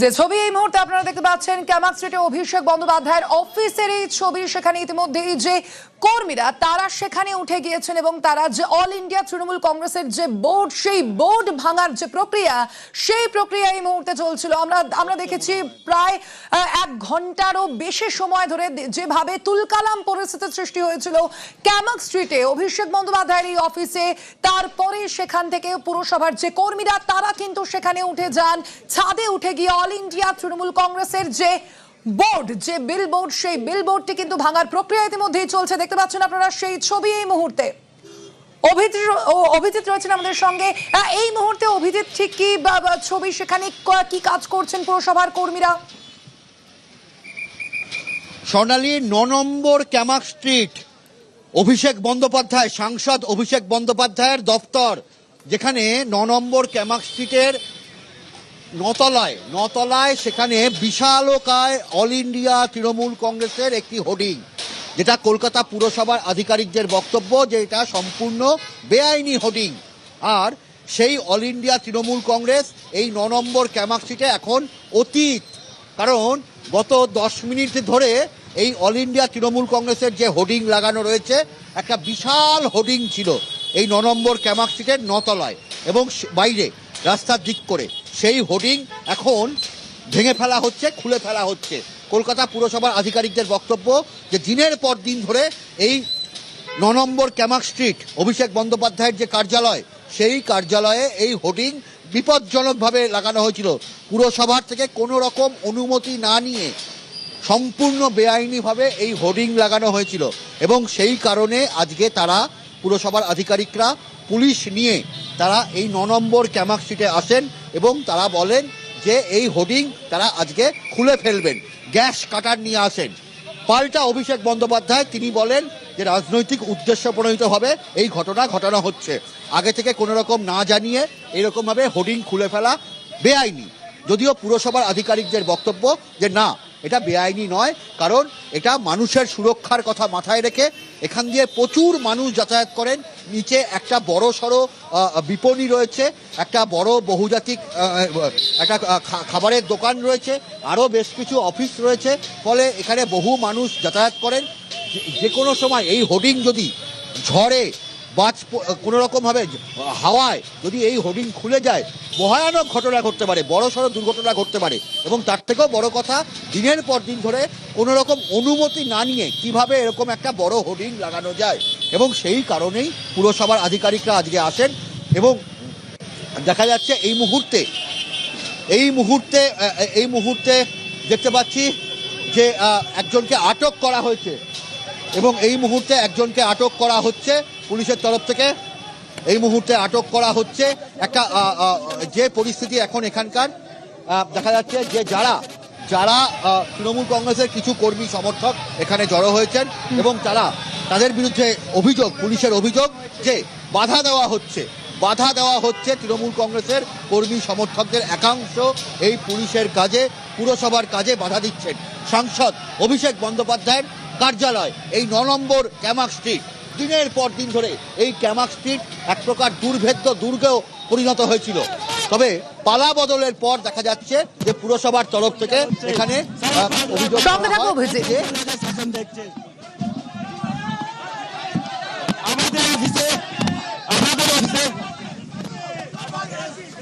যে ছবি এই মুহূর্তে আপনারা দেখতে পাচ্ছেন ক্যামাক স্ট্রিটে অভিষেক বন্দ্যোপাধ্যায়ের অফিসের এই ছবি। সেখানে ইতিমধ্যেই যে কর্মীরা তারা সেখানে উঠে গিয়েছেন এবং তারা যে অল ইন্ডিয়া তৃণমূল কংগ্রেসের যে বোর্ড, সেই বোর্ড ভাঙার যে প্রক্রিয়া, সেই প্রক্রিয়া এই মুহূর্তে চলছিল। আমরা দেখেছি প্রায় 1 ঘন্টারও বেশি সময় ধরে যেভাবে তুলকালাম পরিস্থিতির সৃষ্টি হয়েছিল ক্যামাক স্ট্রিটে অভিষেক বন্দ্যোপাধ্যায়ের এই অফিসে। তারপরে সেখান থেকে পুরসভার যে কর্মীরা তারা কিন্তু সেখানে উঠে যান, ছাদে উঠে গিয়ে অল ইন্ডিয়া তৃণমূল কংগ্রেসের যে বোর্ড, যে বিল বোর্ড, সেই বিল বোর্ডটি কিন্তু ভাঙার প্রক্রিয়া ইতিমধ্যেই চলছে। দেখতে পাচ্ছেন আপনারা সেই ছবি এই মুহূর্তে। অভিজিৎ রয়েছেন আমাদের সঙ্গে। এই মুহূর্তে অভিজিৎ, ঠিক কি ছবি, সেখানে কি কাজ করছেন পুরসভার কর্মীরা? স্বর্ণালী, 9 নম্বর ক্যামাক স্ট্রিট, অভিষেক বন্দ্যোপাধ্যায়, সাংসদ অভিষেক বন্দ্যোপাধ্যায়ের দপ্তর, যেখানে 9 নম্বর ক্যামাক স্ট্রিটের নতলায় সেখানে বিশালকায় অল ইন্ডিয়া তৃণমূল কংগ্রেসের একটি হোর্ডিং, যেটা কলকাতা পুরসভার আধিকারিকদের বক্তব্য যে এটা সম্পূর্ণ বেআইনি হোর্ডিং। আর সেই অল ইন্ডিয়া তৃণমূল কংগ্রেস এই 9 নম্বর ক্যামাক স্ট্রিটে এখন অতীত, কারণ গত 10 মিনিট ধরে এই অল ইন্ডিয়া তৃণমূল কংগ্রেসের যে হোর্ডিং লাগানো রয়েছে, একটা বিশাল হোর্ডিং ছিল এই 9 নম্বর ক্যামাক স্ট্রিটের নতলায় এবং বাইরে রাস্তার দিক করে। সেই হোর্ডিং এখন ভেঙে ফেলা হচ্ছে, খুলে ফেলা হচ্ছে। কলকাতা পুরসভার আধিকারিকদের বক্তব্য যে দিনের পর দিন ধরে এই 9 নম্বর ক্যামাক স্ট্রিট অভিষেক বন্দ্যোপাধ্যায়ের যে কার্যালয়, সেই কার্যালয়ে এই হোর্ডিং বিপজ্জনকভাবে লাগানো হয়েছিল। পুরসভার থেকে কোনো রকম অনুমতি না নিয়ে সম্পূর্ণ বেআইনিভাবে এই হোর্ডিং লাগানো হয়েছিল এবং সেই কারণে আজকে তারা পুরসভার আধিকারিকরা পুলিশ নিয়ে তারা এই 9 নম্বর ক্যামাক স্ট্রিটে আসেন এবং তারা বলেন যে এই হোর্ডিং তারা আজকে খুলে ফেলবেন, গ্যাস কাটার নিয়ে আসেন। পাল্টা অভিষেক বন্দ্যোপাধ্যায় তিনি বলেন যে রাজনৈতিক উদ্দেশ্য প্রণোদিতভাবে এই ঘটনা ঘটানো হচ্ছে, আগে থেকে কোনো রকম না জানিয়ে এরকমভাবে হোর্ডিং খুলে ফেলা বেআইনি। যদিও পুরসভার আধিকারিকদের বক্তব্য যে না, এটা বেআইনি নয়, কারণ এটা মানুষের সুরক্ষার কথা মাথায় রেখে এখান দিয়ে প্রচুর মানুষ যাতায়াত করেন। নিচে একটা বড় সড়ো বিপণী রয়েছে, একটা বড় বহুজাতিক একটা খাবারের দোকান রয়েছে, আরও বেশ কিছু অফিস রয়েছে, ফলে এখানে বহু মানুষ যাতায়াত করেন। যে কোনো সময় এই হোর্ডিং যদি ঝড়ে কোনো রকমভাবে হাওয়ায় যদি এই হোর্ডিং খুলে যায়, ভয়ানক ঘটনা ঘটতে পারে, বড় সড়ো দুর্ঘটনা ঘটতে পারে। এবং তার থেকেও বড় কথা, দিনের পর দিন ধরে কোনো রকম অনুমতি না নিয়ে কিভাবে এরকম একটা বড় হোর্ডিং লাগানো যায়। এবং সেই কারণেই পুরসভার আধিকারিকরা আজকে আসেন এবং দেখা যাচ্ছে এই মুহূর্তে দেখতে পাচ্ছি যে একজনকে আটক করা হয়েছে এবং এই মুহূর্তে একজনকে আটক করা হচ্ছে পুলিশের তরফ থেকে। এই মুহূর্তে আটক করা হচ্ছে। একটা যে পরিস্থিতি এখন এখানকার দেখা যাচ্ছে যে যারা তৃণমূল কংগ্রেসের কিছু কর্মী সমর্থক এখানে জড়ো হয়েছেন এবং তাদের বিরুদ্ধে অভিযোগ, পুলিশের অভিযোগ যে বাধা দেওয়া হচ্ছে তৃণমূল কংগ্রেসের কর্মী সমর্থকদের একাংশ এই পুলিশের কাজে, পুরসভার কাজে বাধা দিচ্ছেন। সাংসদ অভিষেক বন্দ্যোপাধ্যায়ের কার্যালয় এই 9 নম্বর ক্যামাক স্ট্রিট, দিনের পর দিন ধরে এই ক্যামাক স্ট্রিট এক প্রকার দুর্ভেদ্য দুর্গেও পরিণত হয়েছিল। তবে পালা বদলের পর দেখা যাচ্ছে যে পুরসভার তরফ থেকে এখানে অভিযোগ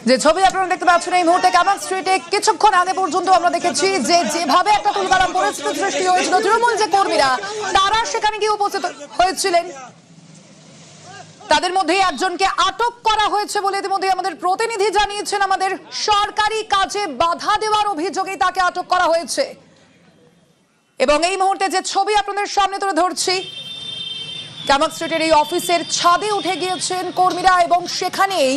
যে ছবি আপনারা দেখতে পাচ্ছেন এই মুহূর্তে ক্যামাক স্ট্রিটে, কিছুক্ষণ আগে পর্যন্ত আমরা দেখেছি যে যেভাবে একটা তুলকালাম পরিস্থিতি সৃষ্টি হয়েছিল, তৃণমূল যে কর্মীরা তারা সেখানে গিয়ে উপস্থিত হয়েছিলেন, তাদের মধ্যে একজনকে আটক করা হয়েছে বলে ইতিমধ্যে আমাদের প্রতিনিধি জানিয়েছেন। আমাদের সরকারি কাজে বাধা দেওয়ার অভিযোগে তাকে আটক করা হয়েছে এবং এই মুহূর্তে যে ছবি আপনাদের সামনে তুলে ধরছি, ক্যামাক স্ট্রিটের এই অফিসের ছাদে উঠে গিয়েছেন কর্মীরা এবং সেখানেই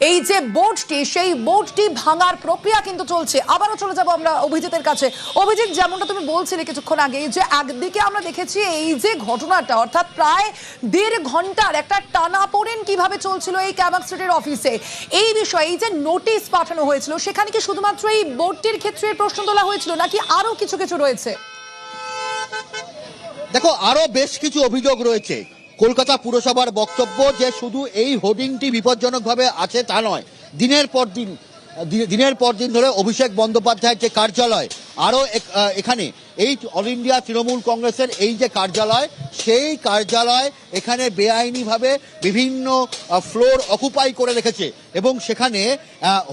এই যে বোর্ডটি, সেই বোর্ডটি ভাঙার প্রক্রিয়া কিন্তু চলছে। আবারও চলে যাব আমরা অভিজিতের কাছে। অভিজিৎ, যেমনটা তুমি বলছিলে কিছুক্ষণ আগে, যে একদিকে আমরা দেখেছি এই যে ঘটনাটা, অর্থাৎ প্রায় 1.5 ঘন্টার একটা টানাপোড়েন কিভাবে চলছিল এই ক্যামাক স্ট্রিটের অফিসে, এই বিষয়ে এই যে নোটিশ পাঠানো হয়েছিল, সেখানে কি শুধুমাত্র এই বোর্ডটির ক্ষেত্রে প্রশ্ন তোলা হয়েছিল নাকি আরো কিছু রয়েছে? দেখো, আরো বেশ কিছু অভিযোগ রয়েছে। কলকাতা পুরসভার বক্তব্য যে শুধু এই হোর্ডিংটি বিপজ্জনকভাবে আছে তা নয়, দিনের পর দিন দিনের পর দিন ধরে অভিষেক বন্দ্যোপাধ্যায়ের যে কার্যালয়, আরও এখানে এই অল ইন্ডিয়া তৃণমূল কংগ্রেসের এই যে কার্যালয়, সেই কার্যালয় এখানে বেআইনিভাবে বিভিন্ন ফ্লোর অকুপাই করে রেখেছে এবং সেখানে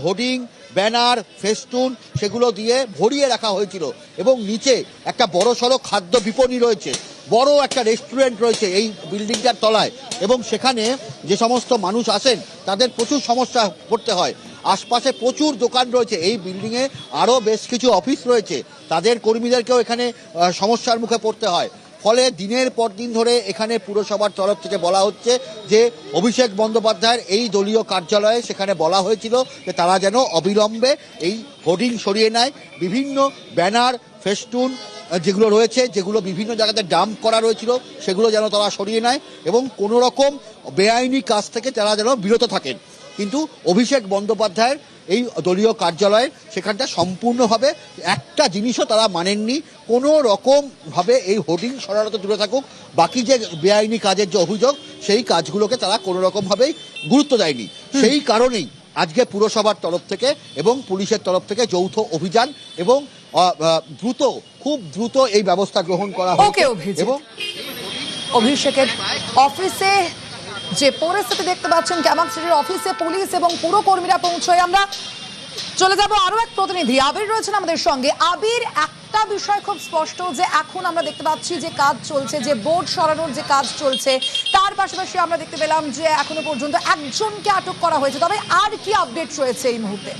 হোর্ডিং, ব্যানার, ফেস্টুন সেগুলো দিয়ে ভরিয়ে রাখা হয়েছিল এবং নিচে একটা বড়সড় খাদ্য বিপণী রয়েছে, বড় একটা রেস্টুরেন্ট রয়েছে এই বিল্ডিংটার তলায় এবং সেখানে যে সমস্ত মানুষ আসেন তাদের প্রচুর সমস্যা পড়তে হয়। আশপাশে প্রচুর দোকান রয়েছে, এই বিল্ডিংয়ে আরও বেশ কিছু অফিস রয়েছে, তাদের কর্মীদেরকেও এখানে সমস্যার মুখে পড়তে হয়। ফলে দিনের পর দিন ধরে এখানে পুরসভার তরফ থেকে বলা হচ্ছে যে অভিষেক বন্দ্যোপাধ্যায়ের এই দলীয় কার্যালয়ে সেখানে বলা হয়েছিল যে তারা যেন অবিলম্বে এই হোর্ডিং সরিয়ে নেয়, বিভিন্ন ব্যানার, ফেস্টুন যেগুলো রয়েছে, যেগুলো বিভিন্ন জায়গাতে ডাম্প করা রয়েছিল সেগুলো যেন তারা সরিয়ে নেয় এবং কোনো রকম বেআইনি কাজ থেকে তারা যেন বিরত থাকেন। কিন্তু অভিষেক বন্দ্যোপাধ্যায়ের এই দলীয় কার্যালয়ের সেখানটা সম্পূর্ণভাবে একটা জিনিসও তারা মানেননি, কোনো রকমভাবে এই হোর্ডিং সরানো তো দূরে থাকুক, বাকি যে বেআইনি কাজের যে অভিযোগ সেই কাজগুলোকে তারা কোনো রকমভাবেই গুরুত্ব দেয়নি। সেই কারণেই আজকে পুরসভার তরফ থেকে এবং পুলিশের তরফ থেকে যৌথ অভিযান এবং খুব দ্রুত এই ব্যবস্থা গ্রহণ করা হয়েছে এবং অভিষেকের অফিসে যে পরিস্থিতি দেখতে পাচ্ছেন, ক্যামাক সিটির অফিসে পুলিশ এবং পুরো কর্মীরা পৌঁছয়। আমরা চলে যাব আরো এক প্রতিনিধি আবির রয়েছেন আমাদের সঙ্গে। আবির, একটা বিষয় খুব স্পষ্ট যে এখন আমরা দেখতে পাচ্ছি যে কাজ চলছে, যে বোর্ড সরানোর যে কাজ চলছে, তার পাশাপাশি আমরা দেখতে পেলাম যে এখনো পর্যন্ত একজনকে আটক করা হয়েছে। তবে আর কি আপডেট রয়েছে এই মুহূর্তে?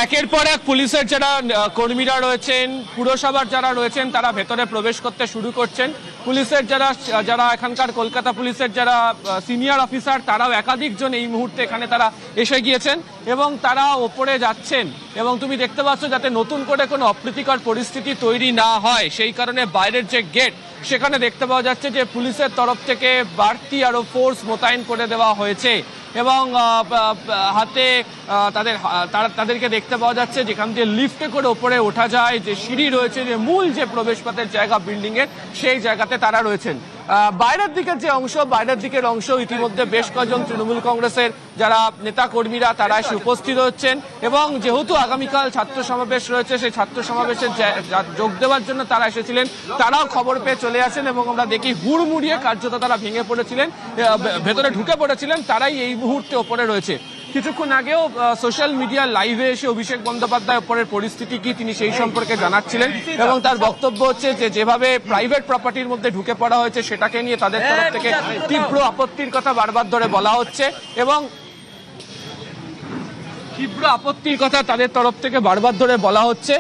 একের পর এক পুলিশের যারা কর্মীরা রয়েছেন, পুরসভার যারা রয়েছেন, তারা ভেতরে প্রবেশ করতে শুরু করছেন। পুলিশের যারা এখানকার কলকাতা পুলিশের যারা সিনিয়র অফিসার, তারাও একাধিকজন এই মুহূর্তে এখানে তারা এসে গিয়েছেন এবং তারা ওপরে যাচ্ছেন এবং তুমি দেখতে পাচ্ছ যাতে নতুন করে কোনো অপ্রীতিকর পরিস্থিতি তৈরি না হয় সেই কারণে বাইরের যে গেট সেখানে দেখতে পাওয়া যাচ্ছে যে পুলিশের তরফ থেকে বাড়তি আরো ফোর্স মোতায়েন করে দেওয়া হয়েছে এবং হাতে তাদেরকে দেখতে পাওয়া যাচ্ছে যেখান দিয়ে লিফটে করে ওপরে ওঠা যায়, যে সিঁড়ি রয়েছে, যে মূল যে প্রবেশপথের জায়গা বিল্ডিং এর, সেই জায়গাতে তারা রয়েছেন। বাইরের দিকের অংশ ইতিমধ্যে বেশ কয়েকজন তৃণমূল কংগ্রেসের যারা নেতা কর্মীরা তারা এসে উপস্থিত হচ্ছেন এবং যেহেতু আগামীকাল ছাত্র সমাবেশ রয়েছে, সেই ছাত্র সমাবেশে যোগ দেওয়ার জন্য তারা এসেছিলেন, তারাও খবর পেয়ে চলে আসেন এবং আমরা দেখি হুড়মুড়িয়ে কার্যত তারা ভেঙে পড়েছিলেন, ভেতরে ঢুকে পড়েছিলেন, তারাই এই মুহূর্তে ওপরে রয়েছে। কিছুক্ষণ আগেও সোশ্যাল মিডিয়া লাইভে এসে অভিষেক বন্দ্যোপাধ্যায় ওপরের পরিস্থিতি কি তিনি সেই সম্পর্কে জানাচ্ছিলেন এবং তার বক্তব্য হচ্ছে যে যেভাবে প্রাইভেট প্রপার্টির মধ্যে ঢুকে পড়া হয়েছে সেটাকে নিয়ে তাদের তরফ থেকে তীব্র আপত্তির কথা বারবার ধরে বলা হচ্ছে এবং তাদের তরফ থেকে বারবার ধরে বলা হচ্ছে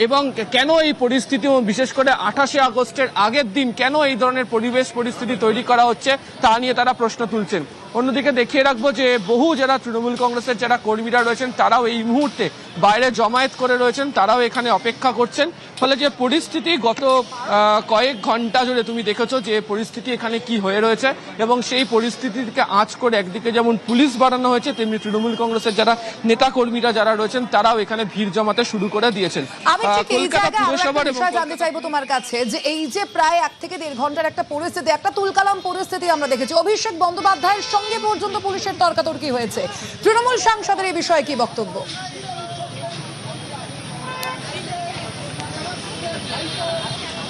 এবং কেন এই পরিস্থিতি, বিশেষ করে 28শে আগস্টের আগের দিন কেন এই ধরনের পরিস্থিতি তৈরি করা হচ্ছে তা নিয়ে তারা প্রশ্ন তুলছেন। অন্যদিকে দেখিয়ে রাখবো যে বহু যারা তৃণমূল কংগ্রেসের যারা কর্মীরা রয়েছেন তারাও এই মুহূর্তে বাইরে জমায়েত করে রয়েছেন, তারাও এখানে অপেক্ষা করছেন। ফলে যে পরিস্থিতি গত কয়েক ঘন্টা জুড়ে তুমি দেখেছো যে পরিস্থিতি এখানে কি হয়ে রয়েছে এবং সেই পরিস্থিতিকে আঁচ করে একদিকে যেমন পুলিশ বাড়ানো হয়েছে, তেমনি তৃণমূল কংগ্রেসের যারা নেতা কর্মীরা যারা রয়েছেন তারাও এখানে ভিড় জমাতে শুরু করে দিয়েছেন। কলকাতা পুরসভার জানতে চাইবো তোমার কাছে যে এই যে প্রায় 1 থেকে 1.5 ঘন্টার একটা পরিস্থিতি, একটা তুলকালাম পরিস্থিতি আমরা দেখেছি, অভিষেক বন্দ্যোপাধ্যায়ের সঙ্গে পর্যন্ত পুলিশের তর্কাতর্কি হয়েছে, তৃণমূল সাংসদের এই বিষয়ে কি বক্তব্য?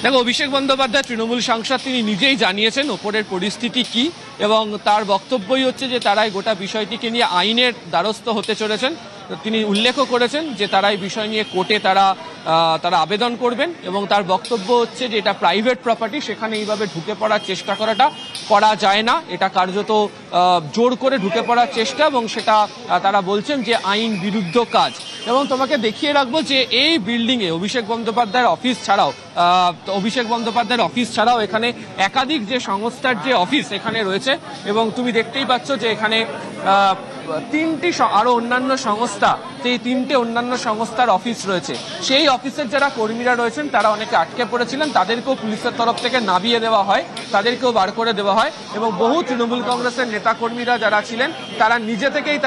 দেখো, অভিষেক বন্দ্যোপাধ্যায় তৃণমূল সাংসদ, তিনি নিজেই জানিয়েছেন ওপরের পরিস্থিতি কি এবং তার বক্তব্যই হচ্ছে যে তারা এই গোটা বিষয়টিকে নিয়ে আইনের দ্বারস্থ হতে চলেছেন। তিনি উল্লেখও করেছেন যে তারা এই বিষয় নিয়ে কোর্টে তারা আবেদন করবেন এবং তার বক্তব্য হচ্ছে যে এটা প্রাইভেট প্রপার্টি, সেখানে এইভাবে ঢুকে পড়ার চেষ্টা করা যায় না, এটা কার্যত জোর করে ঢুকে পড়ার চেষ্টা এবং সেটা তারা বলছেন যে আইন বিরুদ্ধ কাজ। এবং তোমাকে দেখিয়ে রাখবো যে এই বিল্ডিংয়ে অভিষেক বন্দ্যোপাধ্যায়ের অফিস ছাড়াও এখানে একাধিক যে সংস্থার যে অফিস এখানে রয়েছে এবং তুমি দেখতেই পাচ্ছ যে এখানে 3টি আরো অন্যান্য সংস্থা, এই 3টে অন্যান্য সংস্থার অফিস রয়েছে। সেই অফিসের যারা কর্মীরা রয়েছেন তারা অনেকে আটকে পড়েছিলেন, তাদেরকেও পুলিশের তরফ থেকে নামিয়ে দেওয়া হয়, তাদেরকেও বার করে দেওয়া হয় এবং বহু তৃণমূল কংগ্রেসের নেতা কর্মীরা যারা ছিলেন তারা নিজে থেকেই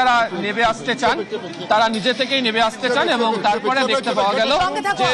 নেমে আসতে চান এবং তারপরে দেখতে পাওয়া গেল যে